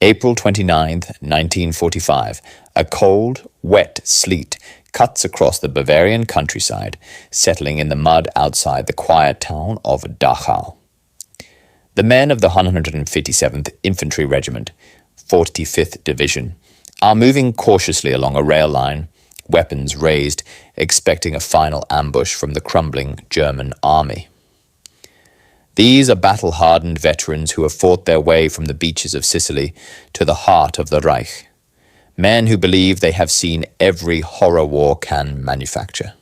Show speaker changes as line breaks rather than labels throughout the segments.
April 29th, 1945, a cold, wet sleet cuts across the Bavarian countryside, settling in the mud outside the quiet town of Dachau. The men of the 157th Infantry Regiment, 45th Division, are moving cautiously along a rail line, weapons raised, expecting a final ambush from the crumbling German army. These are battle-hardened veterans who have fought their way from the beaches of Sicily to the heart of the Reich. Men who believe they have seen every horror war can manufacture.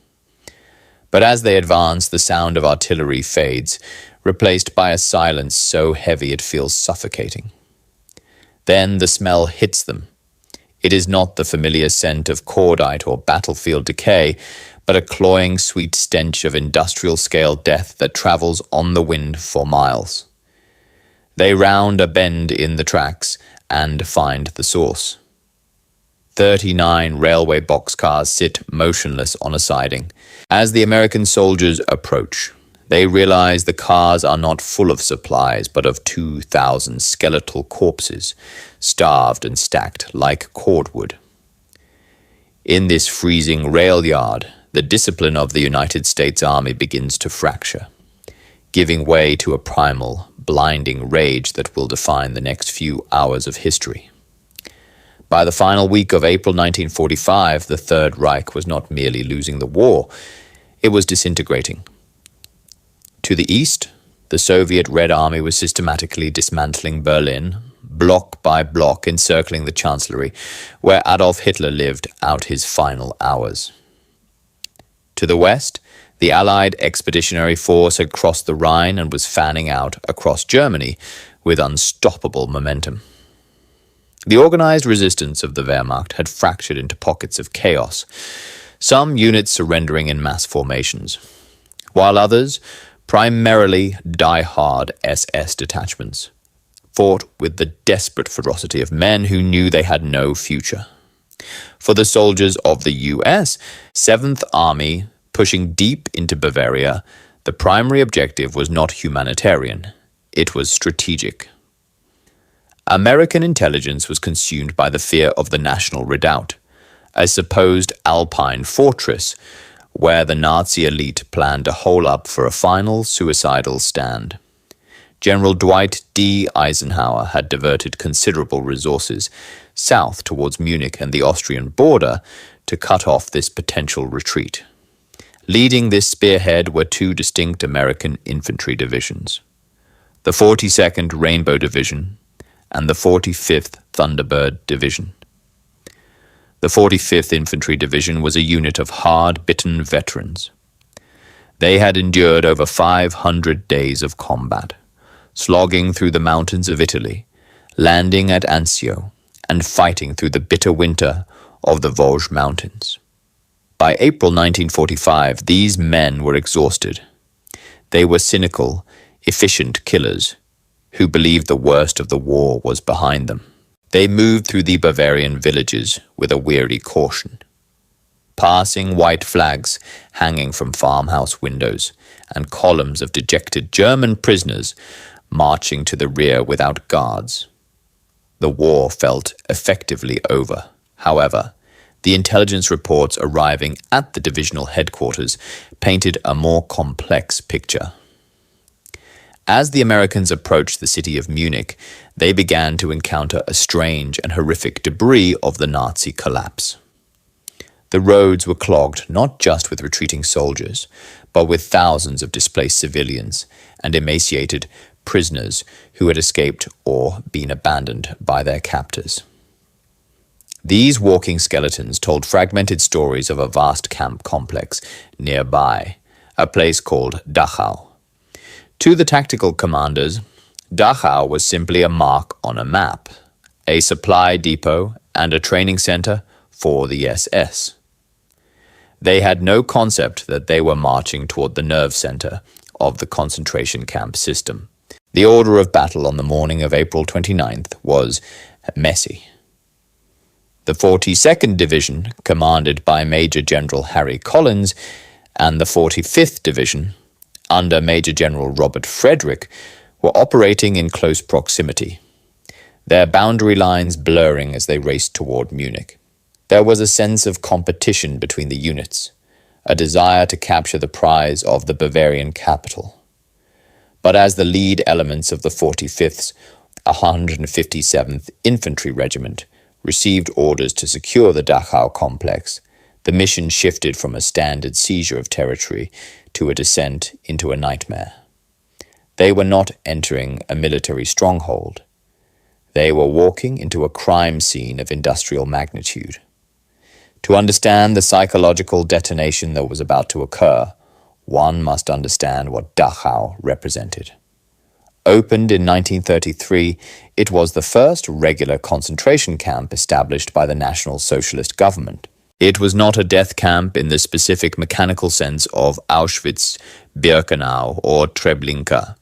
But as they advance, the sound of artillery fades, replaced by a silence so heavy it feels suffocating. Then the smell hits them. It is not the familiar scent of cordite or battlefield decay, but a cloying sweet stench of industrial-scale death that travels on the wind for miles. They round a bend in the tracks and find the source. 39 railway boxcars sit motionless on a siding. As the American soldiers approach, they realize the cars are not full of supplies, but of 2,000 skeletal corpses, starved and stacked like cordwood. In this freezing rail yard, the discipline of the United States Army begins to fracture, giving way to a primal, blinding rage that will define the next few hours of history. By the final week of April 1945, the Third Reich was not merely losing the war, it was disintegrating. To the east, the Soviet Red Army was systematically dismantling Berlin, block by block encircling the Chancellery, where Adolf Hitler lived out his final hours. To the west, the Allied Expeditionary Force had crossed the Rhine and was fanning out across Germany with unstoppable momentum. The organized resistance of the Wehrmacht had fractured into pockets of chaos, some units surrendering in mass formations, while others, primarily die-hard SS detachments, fought with the desperate ferocity of men who knew they had no future. For the soldiers of the U.S. 7th Army, pushing deep into Bavaria, the primary objective was not humanitarian, it was strategic. American intelligence was consumed by the fear of the National Redoubt, a supposed Alpine fortress where the Nazi elite planned to hole up for a final suicidal stand. General Dwight D. Eisenhower had diverted considerable resources south towards Munich and the Austrian border to cut off this potential retreat. Leading this spearhead were two distinct American infantry divisions, the 42nd Rainbow Division and the 45th Thunderbird Division. The 45th Infantry Division was a unit of hard-bitten veterans. They had endured over 500 days of combat, slogging through the mountains of Italy, landing at Anzio, and fighting through the bitter winter of the Vosges Mountains. By April 1945, these men were exhausted. They were cynical, efficient killers who believed the worst of the war was behind them. They moved through the Bavarian villages with a weary caution, passing white flags hanging from farmhouse windows and columns of dejected German prisoners marching to the rear without guards. The war felt effectively over. However, the intelligence reports arriving at the divisional headquarters painted a more complex picture. As the Americans approached the city of Munich, they began to encounter a strange and horrific debris of the Nazi collapse. The roads were clogged not just with retreating soldiers, but with thousands of displaced civilians and emaciated prisoners who had escaped or been abandoned by their captors. These walking skeletons told fragmented stories of a vast camp complex nearby, a place called Dachau. To the tactical commanders, Dachau was simply a mark on a map, a supply depot and a training center for the SS. They had no concept that they were marching toward the nerve center of the concentration camp system. The order of battle on the morning of April 29th was messy. The 42nd Division, commanded by Major General Harry Collins, and the 45th Division, under Major General Robert Frederick, were operating in close proximity. their boundary lines blurring as they raced toward Munich. There was a sense of competition between the units, a desire to capture the prize of the Bavarian capital. But as the lead elements of the 45th, 157th Infantry Regiment received orders to secure the Dachau complex, the mission shifted from a standard seizure of territory to a descent into a nightmare. They were not entering a military stronghold. They were walking into a crime scene of industrial magnitude. To understand the psychological detonation that was about to occur, one must understand what Dachau represented. Opened in 1933, it was the first regular concentration camp established by the National Socialist government. It was not a death camp in the specific mechanical sense of Auschwitz, Birkenau, or Treblinka,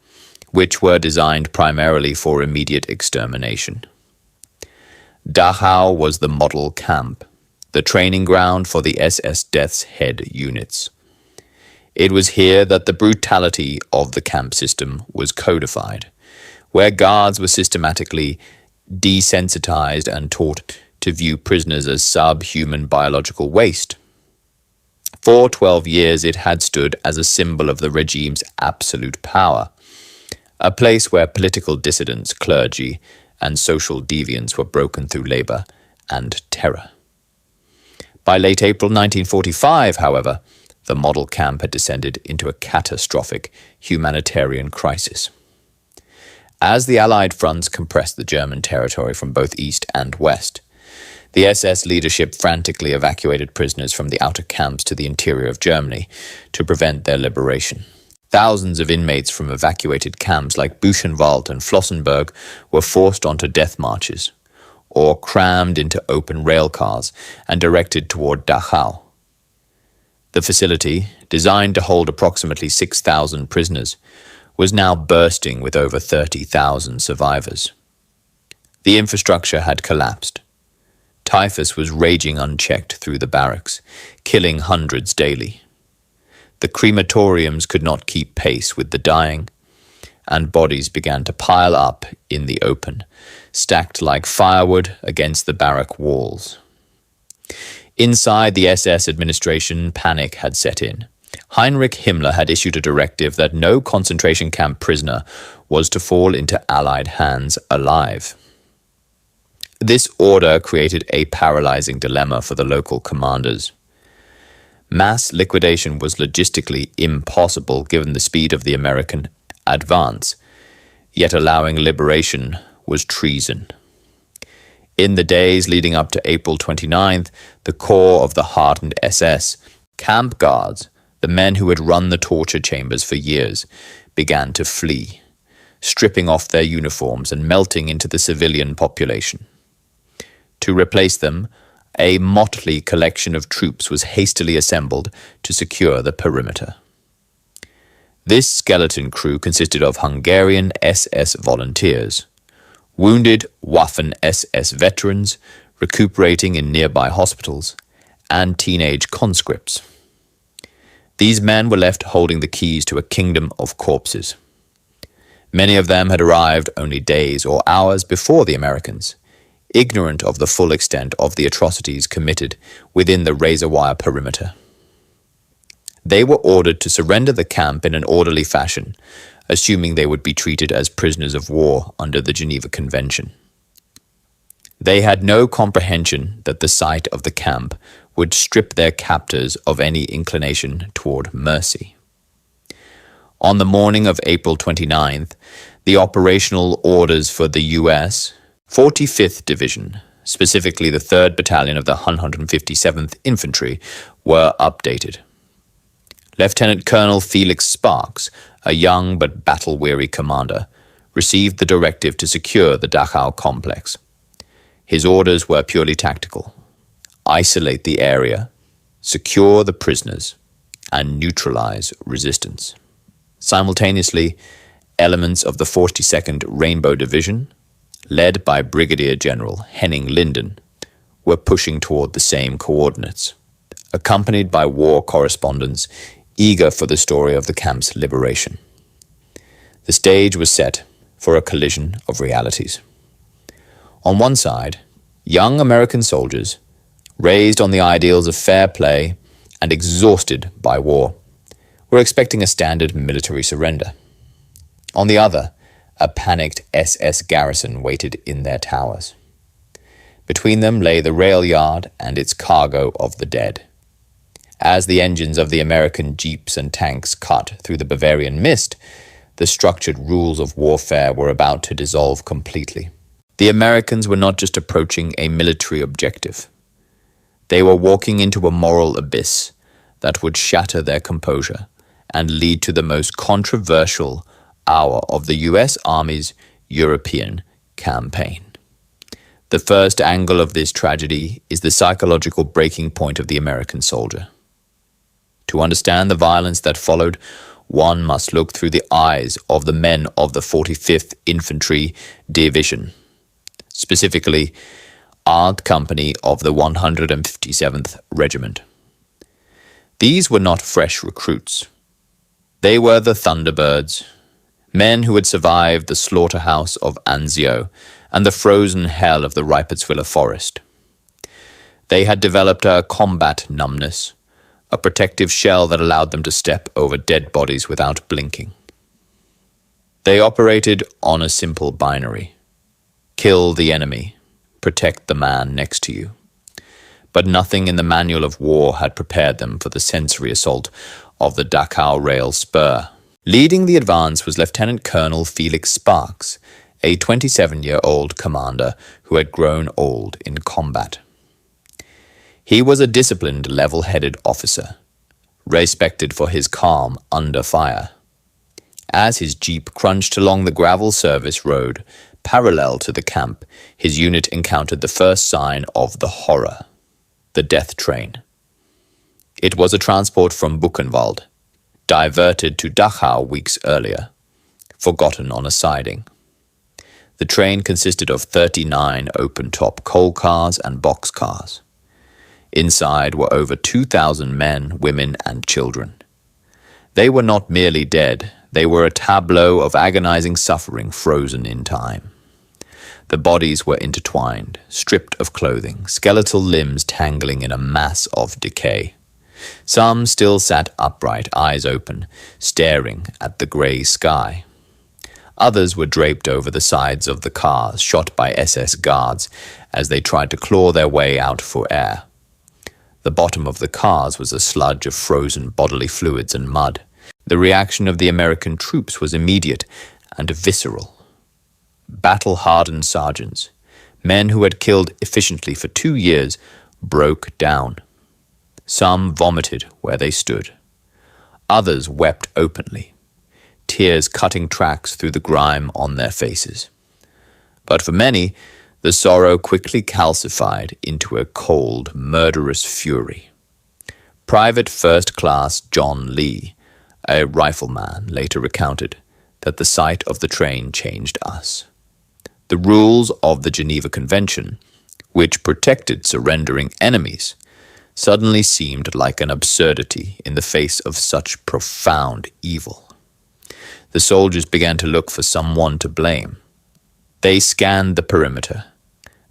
which were designed primarily for immediate extermination. Dachau was the model camp, the training ground for the SS Death's Head units. It was here that the brutality of the camp system was codified, where guards were systematically desensitized and taught to view prisoners as subhuman biological waste. For 12 years it had stood as a symbol of the regime's absolute power, a place where political dissidents, clergy, and social deviants were broken through labor and terror. By late April 1945, however, the model camp had descended into a catastrophic humanitarian crisis. As the Allied fronts compressed the German territory from both east and west, the SS leadership frantically evacuated prisoners from the outer camps to the interior of Germany to prevent their liberation. Thousands of inmates from evacuated camps like Buchenwald and Flossenburg were forced onto death marches, or crammed into open rail cars and directed toward Dachau. The facility, designed to hold approximately 6,000 prisoners, was now bursting with over 30,000 survivors. The infrastructure had collapsed. Typhus was raging unchecked through the barracks, killing hundreds daily. The crematoriums could not keep pace with the dying, and bodies began to pile up in the open, stacked like firewood against the barrack walls. Inside the SS administration, panic had set in. Heinrich Himmler had issued a directive that no concentration camp prisoner was to fall into Allied hands alive. This order created a paralyzing dilemma for the local commanders. Mass liquidation was logistically impossible given the speed of the American advance, yet allowing liberation was treason. In the days leading up to April 29th, the core of the hardened SS, camp guards, the men who had run the torture chambers for years, began to flee, stripping off their uniforms and melting into the civilian population. To replace them, a motley collection of troops was hastily assembled to secure the perimeter. This skeleton crew consisted of Hungarian SS volunteers, wounded Waffen-SS veterans recuperating in nearby hospitals, and teenage conscripts. These men were left holding the keys to a kingdom of corpses. Many of them had arrived only days or hours before the Americans, ignorant of the full extent of the atrocities committed within the razor-wire perimeter. They were ordered to surrender the camp in an orderly fashion, assuming they would be treated as prisoners of war under the Geneva Convention. They had no comprehension that the sight of the camp would strip their captors of any inclination toward mercy. On the morning of April 29th, the operational orders for the U.S. 45th Division, specifically the 3rd Battalion of the 157th Infantry, were updated. Lieutenant Colonel Felix Sparks, a young but battle-weary commander, received the directive to secure the Dachau complex. His orders were purely tactical: isolate the area, secure the prisoners, and neutralize resistance. Simultaneously, elements of the 42nd Rainbow Division, led by Brigadier General Henning Linden, were pushing toward the same coordinates, accompanied by war correspondents eager for the story of the camp's liberation. The stage was set for a collision of realities. On one side, young American soldiers, raised on the ideals of fair play and exhausted by war, were expecting a standard military surrender. On the other, a panicked SS garrison waited in their towers. Between them lay the rail yard and its cargo of the dead. As the engines of the American jeeps and tanks cut through the Bavarian mist, the structured rules of warfare were about to dissolve completely. The Americans were not just approaching a military objective. They were walking into a moral abyss that would shatter their composure and lead to the most controversial hour of the U.S. Army's European campaign. The first angle of this tragedy is the psychological breaking point of the American soldier. To understand the violence that followed, one must look through the eyes of the men of the 45th Infantry Division, specifically Art Company of the 157th Regiment. These were not fresh recruits. They were the Thunderbirds, men who had survived the slaughterhouse of Anzio and the frozen hell of the Reipertswiller forest. They had developed a combat numbness, a protective shell that allowed them to step over dead bodies without blinking. They operated on a simple binary: kill the enemy, protect the man next to you. But nothing in the manual of war had prepared them for the sensory assault of the Dachau rail spur. Leading the advance was Lieutenant Colonel Felix Sparks, a 27-year-old commander who had grown old in combat. He was a disciplined, level-headed officer, respected for his calm under fire. As his jeep crunched along the gravel service road parallel to the camp, his unit encountered the first sign of the horror: the death train. It was a transport from Buchenwald, diverted to Dachau weeks earlier, forgotten on a siding. The train consisted of 39 open-top coal cars and boxcars. Inside were over 2,000 men, women, and children. They were not merely dead, they were a tableau of agonizing suffering frozen in time. The bodies were intertwined, stripped of clothing, skeletal limbs tangling in a mass of decay. Some still sat upright, eyes open, staring at the grey sky. Others were draped over the sides of the cars, shot by SS guards as they tried to claw their way out for air. The bottom of the cars was a sludge of frozen bodily fluids and mud. The reaction of the American troops was immediate and visceral. Battle-hardened sergeants, men who had killed efficiently for 2 years, broke down. Some vomited where they stood. Others wept openly, tears cutting tracks through the grime on their faces. But for many, the sorrow quickly calcified into a cold, murderous fury. Private First Class John Lee, a rifleman, later recounted that the sight of the train changed us. The rules of the Geneva Convention, which protected surrendering enemies, suddenly seemed like an absurdity in the face of such profound evil. The soldiers began to look for someone to blame. They scanned the perimeter,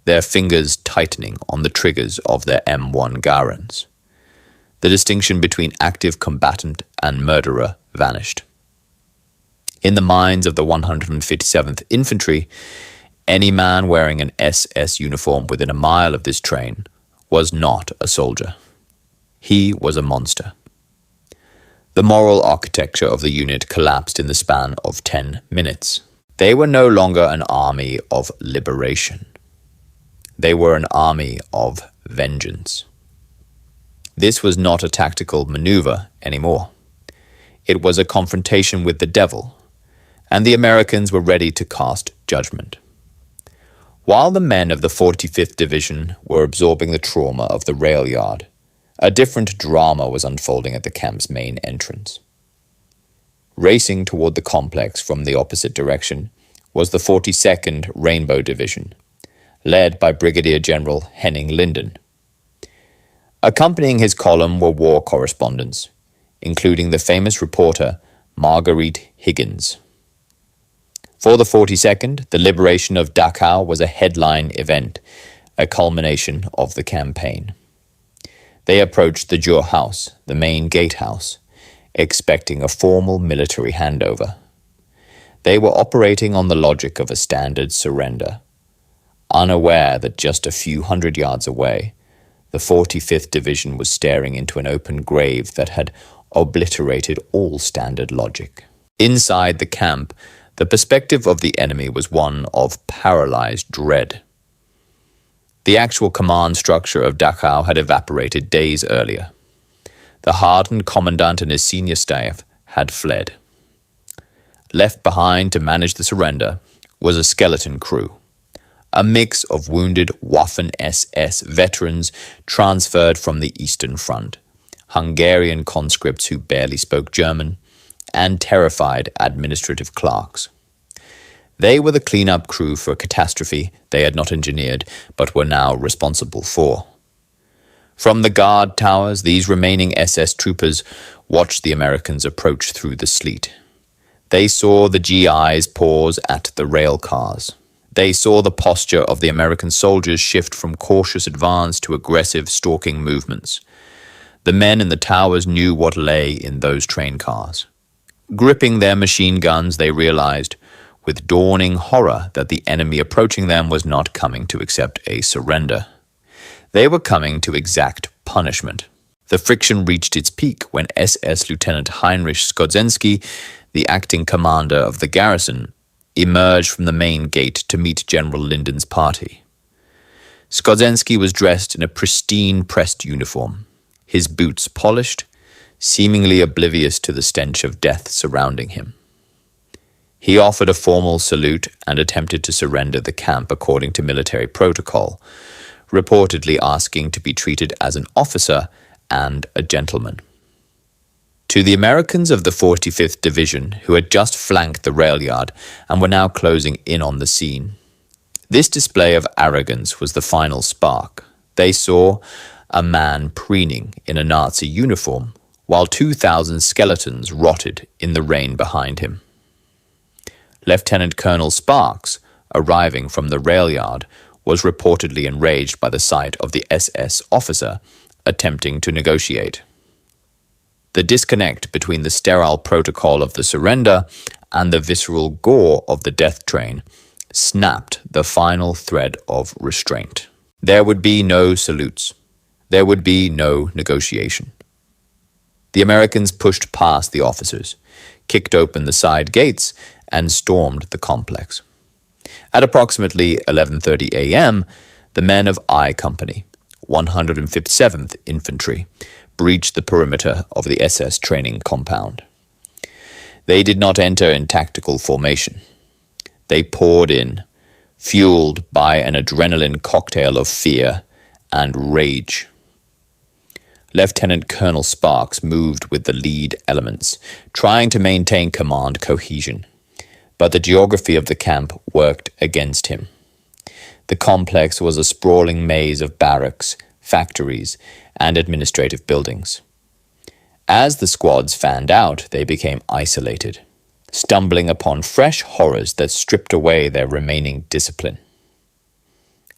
their fingers tightening on the triggers of their M1 Garens. The distinction between active combatant and murderer vanished. In the minds of the 157th Infantry, any man wearing an SS uniform within a mile of this train was not a soldier. He was a monster. The moral architecture of the unit collapsed in the span of 10 minutes. They were no longer an army of liberation. They were an army of vengeance. This was not a tactical maneuver anymore. It was a confrontation with the devil, and the Americans were ready to cast judgment. While the men of the 45th Division were absorbing the trauma of the rail yard, a different drama was unfolding at the camp's main entrance. Racing toward the complex from the opposite direction was the 42nd Rainbow Division, led by Brigadier General Henning Linden. Accompanying his column were war correspondents, including the famous reporter Marguerite Higgins. For the 42nd, the liberation of Dachau was a headline event, a culmination of the campaign. They approached the Jur House, the main gatehouse, expecting a formal military handover. They were operating on the logic of a standard surrender, unaware that just a few hundred yards away, the 45th Division was staring into an open grave that had obliterated all standard logic. Inside the camp, the perspective of the enemy was one of paralyzed dread. The actual command structure of Dachau had evaporated days earlier. The hardened commandant and his senior staff had fled. Left behind to manage the surrender was a skeleton crew, a mix of wounded Waffen-SS veterans transferred from the Eastern Front, Hungarian conscripts who barely spoke German, and terrified administrative clerks. They were the cleanup crew for a catastrophe they had not engineered but were now responsible for. From the guard towers, these remaining SS troopers watched the Americans approach through the sleet. They saw the GIs pause at the rail cars. They saw the posture of the American soldiers shift from cautious advance to aggressive stalking movements. The men in the towers knew what lay in those train cars. Gripping their machine guns, they realized, with dawning horror, that the enemy approaching them was not coming to accept a surrender. They were coming to exact punishment. The friction reached its peak when SS Lieutenant Heinrich Skorzensky, the acting commander of the garrison, emerged from the main gate to meet General Linden's party. Skorzensky was dressed in a pristine pressed uniform, his boots polished, seemingly oblivious to the stench of death surrounding him. He offered a formal salute and attempted to surrender the camp according to military protocol, reportedly asking to be treated as an officer and a gentleman. To the Americans of the 45th Division, who had just flanked the rail yard and were now closing in on the scene, this display of arrogance was the final spark. They saw a man preening in a Nazi uniform, while 2,000 skeletons rotted in the rain behind him. Lieutenant Colonel Sparks, arriving from the rail yard, was reportedly enraged by the sight of the SS officer attempting to negotiate. The disconnect between the sterile protocol of the surrender and the visceral gore of the death train snapped the final thread of restraint. There would be no salutes. There would be no negotiation. The Americans pushed past the officers, kicked open the side gates, and stormed the complex. At approximately 11:30 a.m., the men of I Company, 157th Infantry, breached the perimeter of the SS training compound. They did not enter in tactical formation. They poured in, fueled by an adrenaline cocktail of fear and rage. Lieutenant Colonel Sparks moved with the lead elements, trying to maintain command cohesion, but the geography of the camp worked against him. The complex was a sprawling maze of barracks, factories, and administrative buildings. As the squads fanned out, they became isolated, stumbling upon fresh horrors that stripped away their remaining discipline.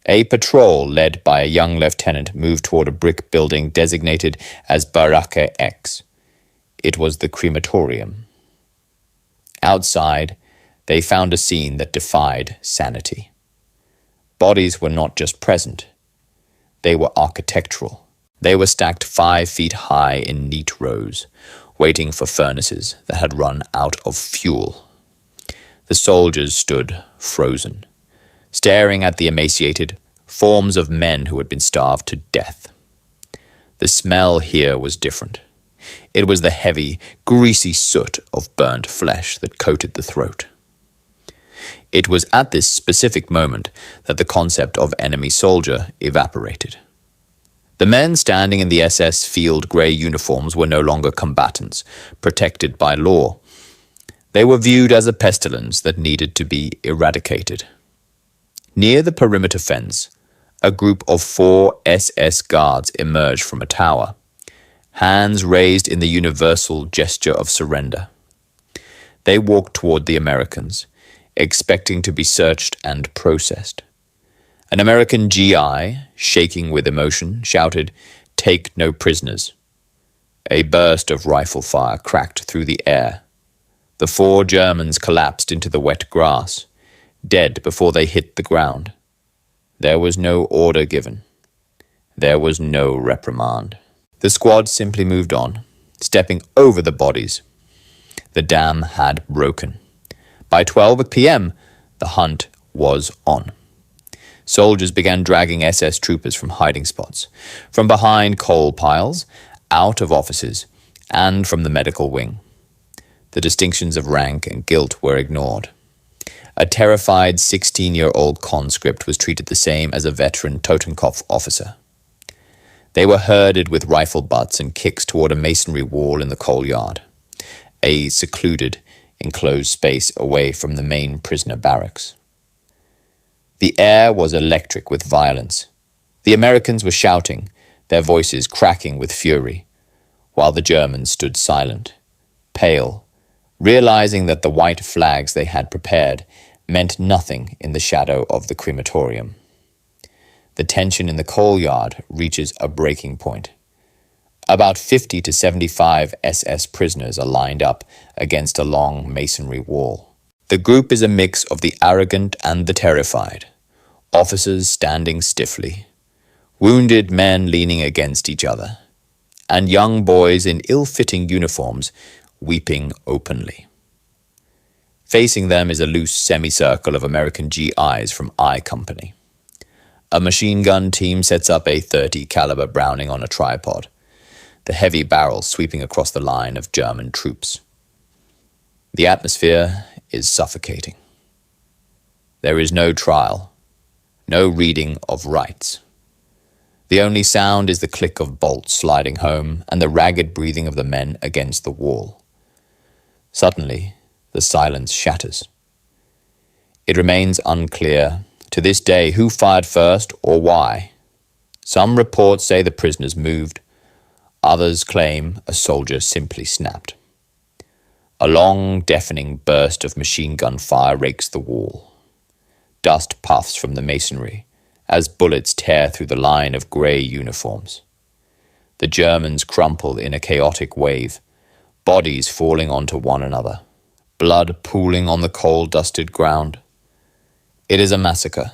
A patrol led by a young lieutenant moved toward a brick building designated as Baracke X. It was the crematorium. Outside, they found a scene that defied sanity. Bodies were not just present. They were architectural. They were stacked 5 feet high in neat rows, waiting for furnaces that had run out of fuel. The soldiers stood frozen, staring at the emaciated forms of men who had been starved to death. The smell here was different. It was the heavy, greasy soot of burnt flesh that coated the throat. It was at this specific moment that the concept of enemy soldier evaporated. The men standing in the SS field grey uniforms were no longer combatants, protected by law. They were viewed as a pestilence that needed to be eradicated. Near the perimeter fence, a group of 4 SS guards emerged from a tower, hands raised in the universal gesture of surrender. They walked toward the Americans, expecting to be searched and processed. An American GI, shaking with emotion, shouted, "Take no prisoners." A burst of rifle fire cracked through the air. The 4 Germans collapsed into the wet grass, dead before they hit the ground. There was no order given. There was no reprimand. The squad simply moved on, stepping over the bodies. The dam had broken. By 12 p.m., the hunt was on. Soldiers began dragging SS troopers from hiding spots, from behind coal piles, out of offices, and from the medical wing. The distinctions of rank and guilt were ignored. A terrified 16-year-old conscript was treated the same as a veteran Totenkopf officer. They were herded with rifle butts and kicks toward a masonry wall in the coal yard, a secluded, enclosed space away from the main prisoner barracks. The air was electric with violence. The Americans were shouting, their voices cracking with fury, while the Germans stood silent, pale, realizing that the white flags they had prepared meant nothing in the shadow of the crematorium. The tension in the coal yard reaches a breaking point. About 50 to 75 SS prisoners are lined up against a long masonry wall. The group is a mix of the arrogant and the terrified, officers standing stiffly, wounded men leaning against each other, and young boys in ill-fitting uniforms weeping openly. Facing them is a loose semicircle of American GIs from I Company. A machine gun team sets up a .30 caliber Browning on a tripod, the heavy barrel sweeping across the line of German troops. The atmosphere is suffocating. There is no trial, no reading of rights. The only sound is the click of bolts sliding home and the ragged breathing of the men against the wall. Suddenly, the silence shatters. It remains unclear to this day who fired first or why. Some reports say the prisoners moved. Others claim a soldier simply snapped. A long, deafening burst of machine gun fire rakes the wall. Dust puffs from the masonry as bullets tear through the line of grey uniforms. The Germans crumple in a chaotic wave, bodies falling onto one another, blood pooling on the coal-dusted ground. It is a massacre,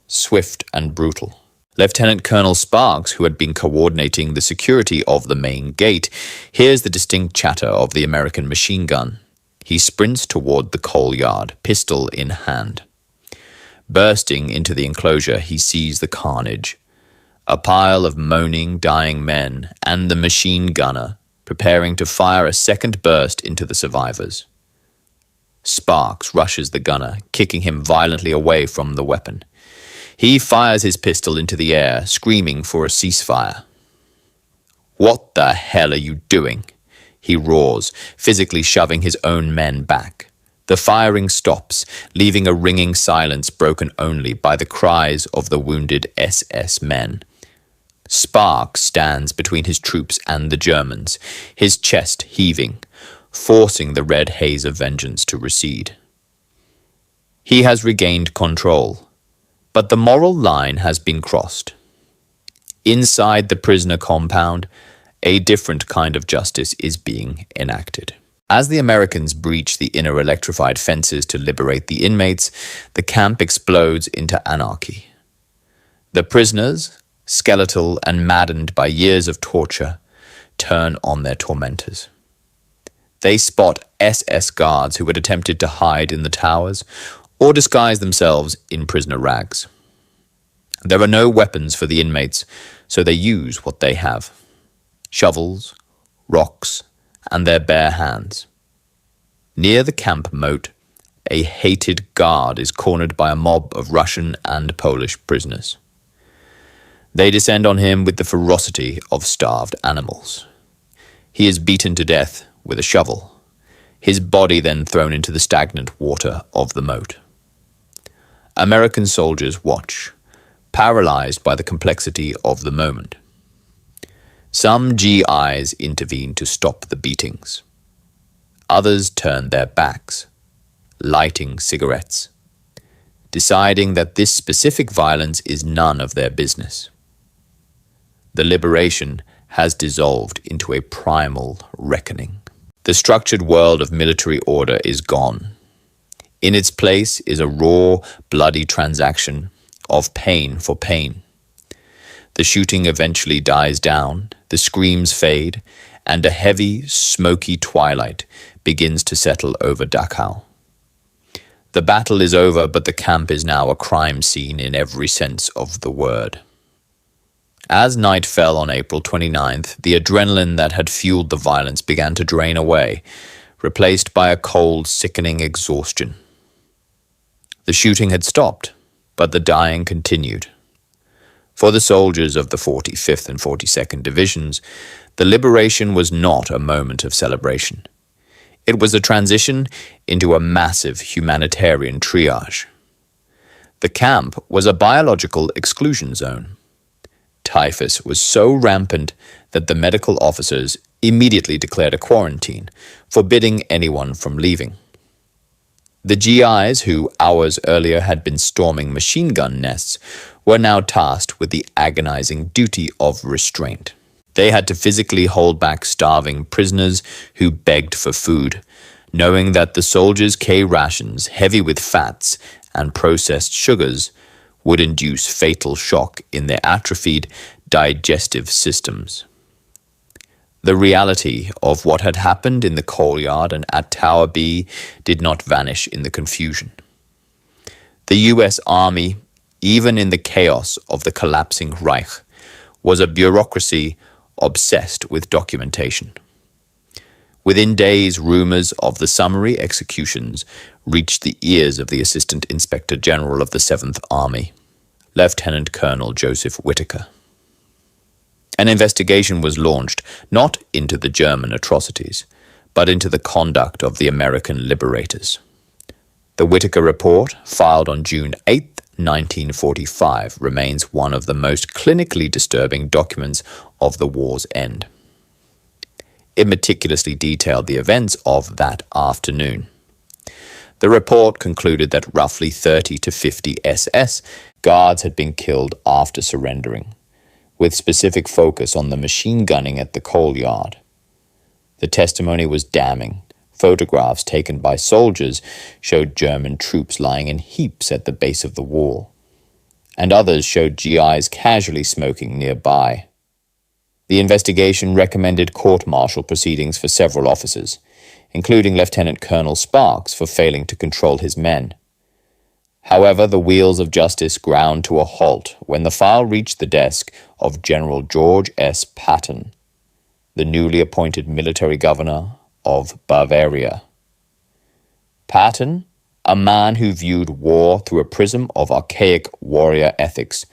swift and brutal. Lieutenant Colonel Sparks, who had been coordinating the security of the main gate, hears the distinct chatter of the American machine gun. He sprints toward the coal yard, pistol in hand. Bursting into the enclosure, he sees the carnage. A pile of moaning, dying men, and the machine gunner preparing to fire a second burst into the survivors. Sparks rushes the gunner, kicking him violently away from the weapon. He fires his pistol into the air, screaming for a ceasefire. "What the hell are you doing?" he roars, physically shoving his own men back. The firing stops, leaving a ringing silence broken only by the cries of the wounded SS men. Sparks stands between his troops and the Germans, his chest heaving, forcing the red haze of vengeance to recede. He has regained control, but the moral line has been crossed. Inside the prisoner compound, a different kind of justice is being enacted. As the Americans breach the inner electrified fences to liberate the inmates, the camp explodes into anarchy. The prisoners, skeletal and maddened by years of torture, turn on their tormentors. They spot SS guards who had attempted to hide in the towers or disguise themselves in prisoner rags. There are no weapons for the inmates, so they use what they have: shovels, rocks, and their bare hands. Near the camp moat, a hated guard is cornered by a mob of Russian and Polish prisoners. They descend on him with the ferocity of starved animals. He is beaten to death with a shovel, his body then thrown into the stagnant water of the moat. American soldiers watch, paralyzed by the complexity of the moment. Some GIs intervene to stop the beatings. Others turn their backs. lighting cigarettes, deciding that this specific violence is none of their business. The liberation has dissolved into a primal reckoning. The structured world of military order is gone. In its place is a raw, bloody transaction of pain for pain. The shooting eventually dies down, the screams fade, and a heavy, smoky twilight begins to settle over Dachau. The battle is over, but the camp is now a crime scene in every sense of the word. As night fell on April 29th, the adrenaline that had fueled the violence began to drain away, replaced by a cold, sickening exhaustion. The shooting had stopped, but the dying continued. For the soldiers of the 45th and 42nd Divisions, the liberation was not a moment of celebration. It was a transition into a massive humanitarian triage. The camp was a biological exclusion zone. Typhus was so rampant that the medical officers immediately declared a quarantine, forbidding anyone from leaving. The GIs, who hours earlier had been storming machine gun nests, were now tasked with the agonizing duty of restraint. They had to physically hold back starving prisoners who begged for food, knowing that the soldiers' K rations, heavy with fats and processed sugars, would induce fatal shock in their atrophied digestive systems. The reality of what had happened in the coal yard and at Tower B did not vanish in the confusion. The US Army, even in the chaos of the collapsing Reich, was a bureaucracy obsessed with documentation. Within days, rumors of the summary executions reached the ears of the Assistant Inspector General of the 7th Army, Lieutenant Colonel Joseph Whittaker. An investigation was launched not into the German atrocities, but into the conduct of the American liberators. The Whittaker Report, filed on June 8, 1945, remains one of the most clinically disturbing documents of the war's end. It meticulously detailed the events of that afternoon. The report concluded that roughly 30 to 50 SS guards had been killed after surrendering, with specific focus on the machine gunning at the coal yard. The testimony was damning. Photographs taken by soldiers showed German troops lying in heaps at the base of the wall, and others showed GIs casually smoking nearby. The investigation recommended court-martial proceedings for several officers, including Lieutenant Colonel Sparks for failing to control his men. However, the wheels of justice ground to a halt when the file reached the desk of General George S. Patton, the newly appointed military governor of Bavaria. Patton, a man who viewed war through a prism of archaic warrior ethics,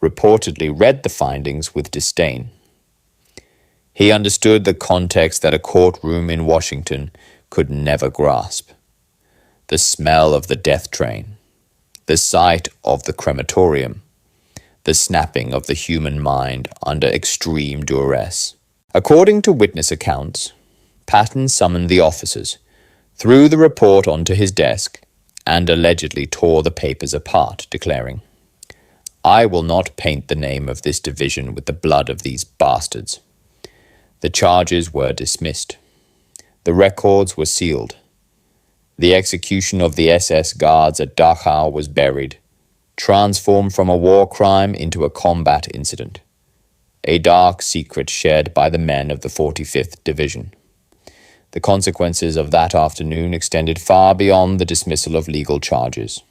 reportedly read the findings with disdain. He understood the context that a courtroom in Washington could never grasp. The smell of the death train, the sight of the crematorium, the snapping of the human mind under extreme duress. According to witness accounts, Patton summoned the officers, threw the report onto his desk, and allegedly tore the papers apart, declaring, "I will not paint the name of this division with the blood of these bastards." The charges were dismissed. The records were sealed. The execution of the SS guards at Dachau was buried, transformed from a war crime into a combat incident, a dark secret shared by the men of the 45th Division. The consequences of that afternoon extended far beyond the dismissal of legal charges.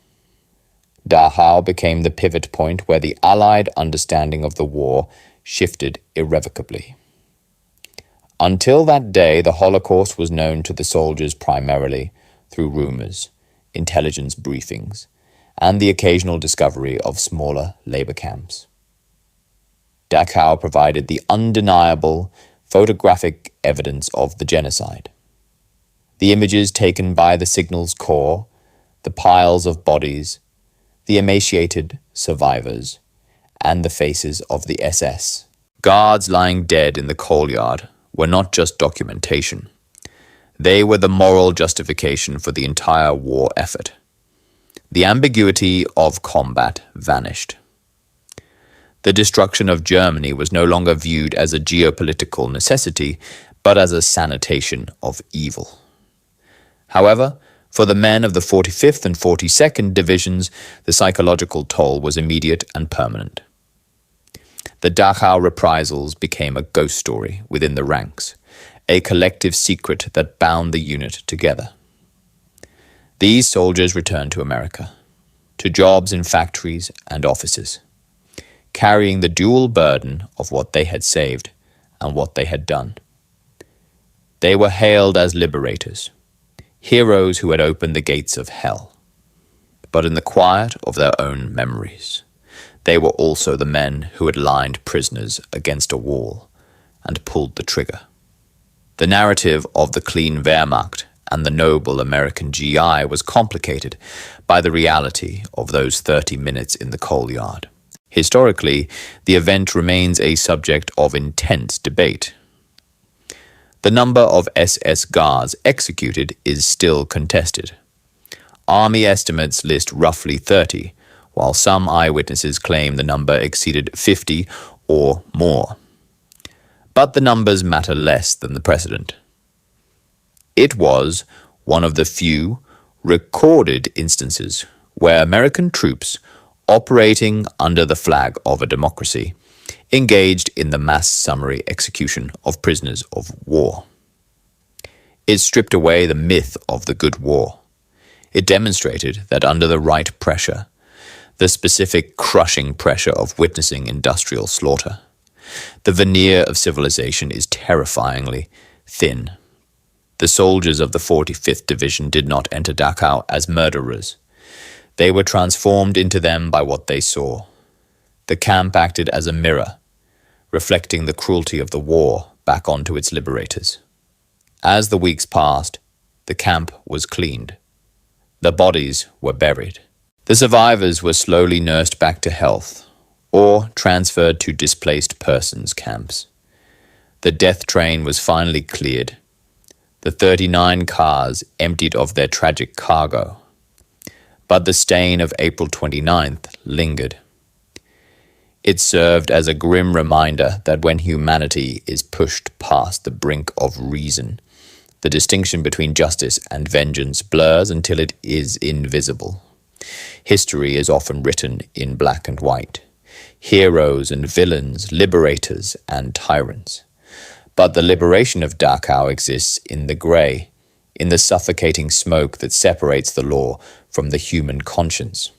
Dachau became the pivot point where the Allied understanding of the war shifted irrevocably. Until that day, the Holocaust was known to the soldiers primarily through rumors, intelligence briefings, and the occasional discovery of smaller labor camps. Dachau provided the undeniable photographic evidence of the genocide. The images taken by the Signals Corps, the piles of bodies, the emaciated survivors, and the faces of the SS. Guards lying dead in the coal yard were not just documentation. They were the moral justification for the entire war effort. The ambiguity of combat vanished. The destruction of Germany was no longer viewed as a geopolitical necessity, but as a sanitation of evil. However, for the men of the 45th and 42nd Divisions, the psychological toll was immediate and permanent. The Dachau Reprisals became a ghost story within the ranks, a collective secret that bound the unit together. These soldiers returned to America, to jobs in factories and offices, carrying the dual burden of what they had saved and what they had done. They were hailed as liberators, heroes who had opened the gates of hell. But in the quiet of their own memories, they were also the men who had lined prisoners against a wall and pulled the trigger. The narrative of the clean Wehrmacht and the noble American GI was complicated by the reality of those 30 minutes in the coal yard. Historically, the event remains a subject of intense debate. The number of SS guards executed is still contested. Army estimates list roughly 30, while some eyewitnesses claim the number exceeded 50 or more. But the numbers matter less than the precedent. It was one of the few recorded instances where American troops, operating under the flag of a democracy, engaged in the mass summary execution of prisoners of war. It stripped away the myth of the good war. It demonstrated that under the right pressure, the specific crushing pressure of witnessing industrial slaughter, the veneer of civilization is terrifyingly thin. The soldiers of the 45th Division did not enter Dachau as murderers. They were transformed into them by what they saw. The camp acted as a mirror, reflecting the cruelty of the war back onto its liberators. As the weeks passed, the camp was cleaned. The bodies were buried. The survivors were slowly nursed back to health or transferred to displaced persons camps. The death train was finally cleared. The 39 cars emptied of their tragic cargo. But the stain of April 29th lingered. It served as a grim reminder that when humanity is pushed past the brink of reason, the distinction between justice and vengeance blurs until it is invisible. History is often written in black and white. Heroes and villains, liberators and tyrants. But the liberation of Dachau exists in the grey, in the suffocating smoke that separates the law from the human conscience.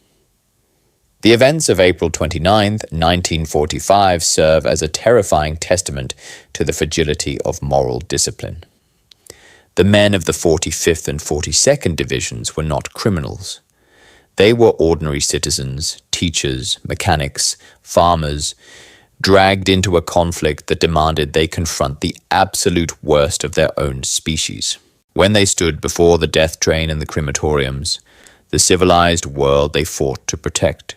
The events of April 29, 1945 serve as a terrifying testament to the fragility of moral discipline. The men of the 45th and 42nd Divisions were not criminals. They were ordinary citizens, teachers, mechanics, farmers, dragged into a conflict that demanded they confront the absolute worst of their own species. When they stood before the death train and the crematoriums, the civilized world they fought to protect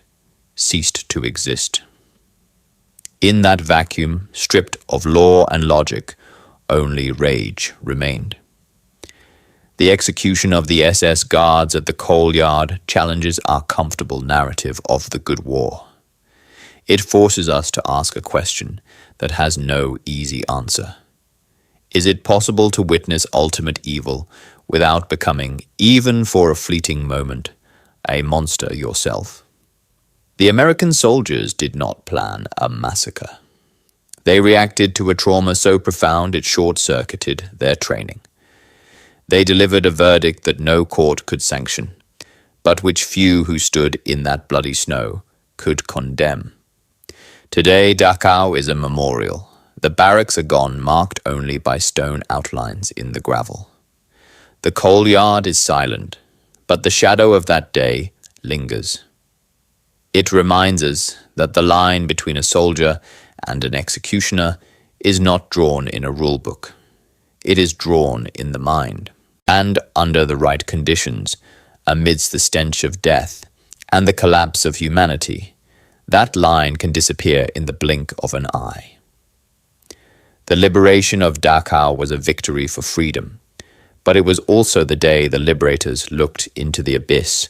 ceased to exist. In that vacuum, stripped of law and logic, only rage remained. The execution of the SS guards at the coal yard challenges our comfortable narrative of the good war. It forces us to ask a question that has no easy answer. Is it possible to witness ultimate evil without becoming, even for a fleeting moment, a monster yourself? The American soldiers did not plan a massacre. They reacted to a trauma so profound it short-circuited their training. They delivered a verdict that no court could sanction, but which few who stood in that bloody snow could condemn. Today, Dachau is a memorial. The barracks are gone, marked only by stone outlines in the gravel. The coal yard is silent, but the shadow of that day lingers. It reminds us that the line between a soldier and an executioner is not drawn in a rule book. It is drawn in the mind. And under the right conditions, amidst the stench of death and the collapse of humanity, that line can disappear in the blink of an eye. The liberation of Dachau was a victory for freedom, But it was also the day the liberators looked into the abyss,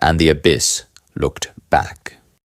and the abyss looked back.